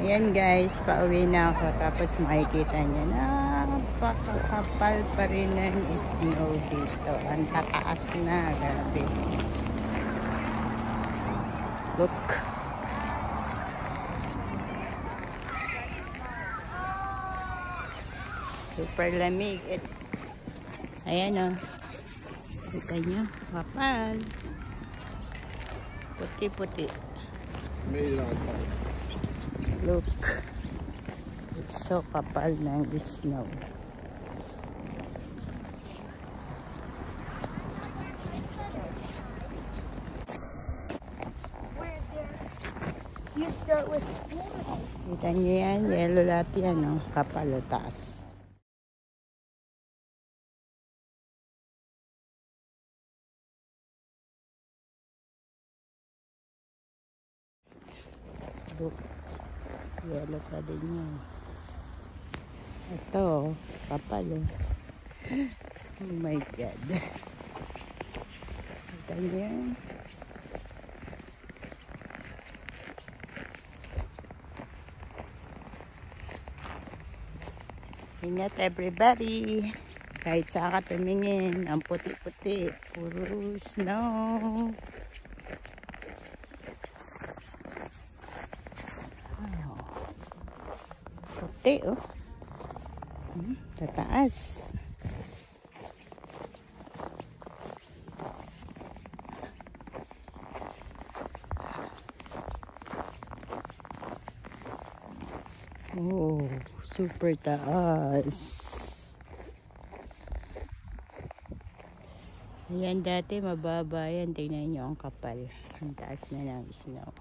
Ayan guys, pauwi na ako. Tapos makikita nyo, napakakapal pa rin ng snow dito. Ang tataas na, grabe. Look. Super lamig. Ayan o. Kita nyo, kapal. Puti-puti. Look. It's so kapal ng snow. You start with Kita nyo yan, yellow lahat yan, no? Kapal o taas. Look, yellow pa din yan. Ito, kapal o. Oh my God. Kita nyo yan. Ingat everybody. Kahit saan ka tumingin, ang puti-puti. Puro snow. Wow. Puti oh. Tataas. Oh, super taas. Ayan, dati mababa yan. Tingnan nyo ang kapal. Ang taas na ng snow.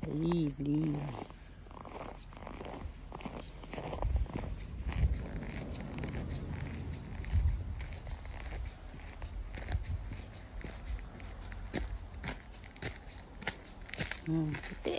Really. Puti.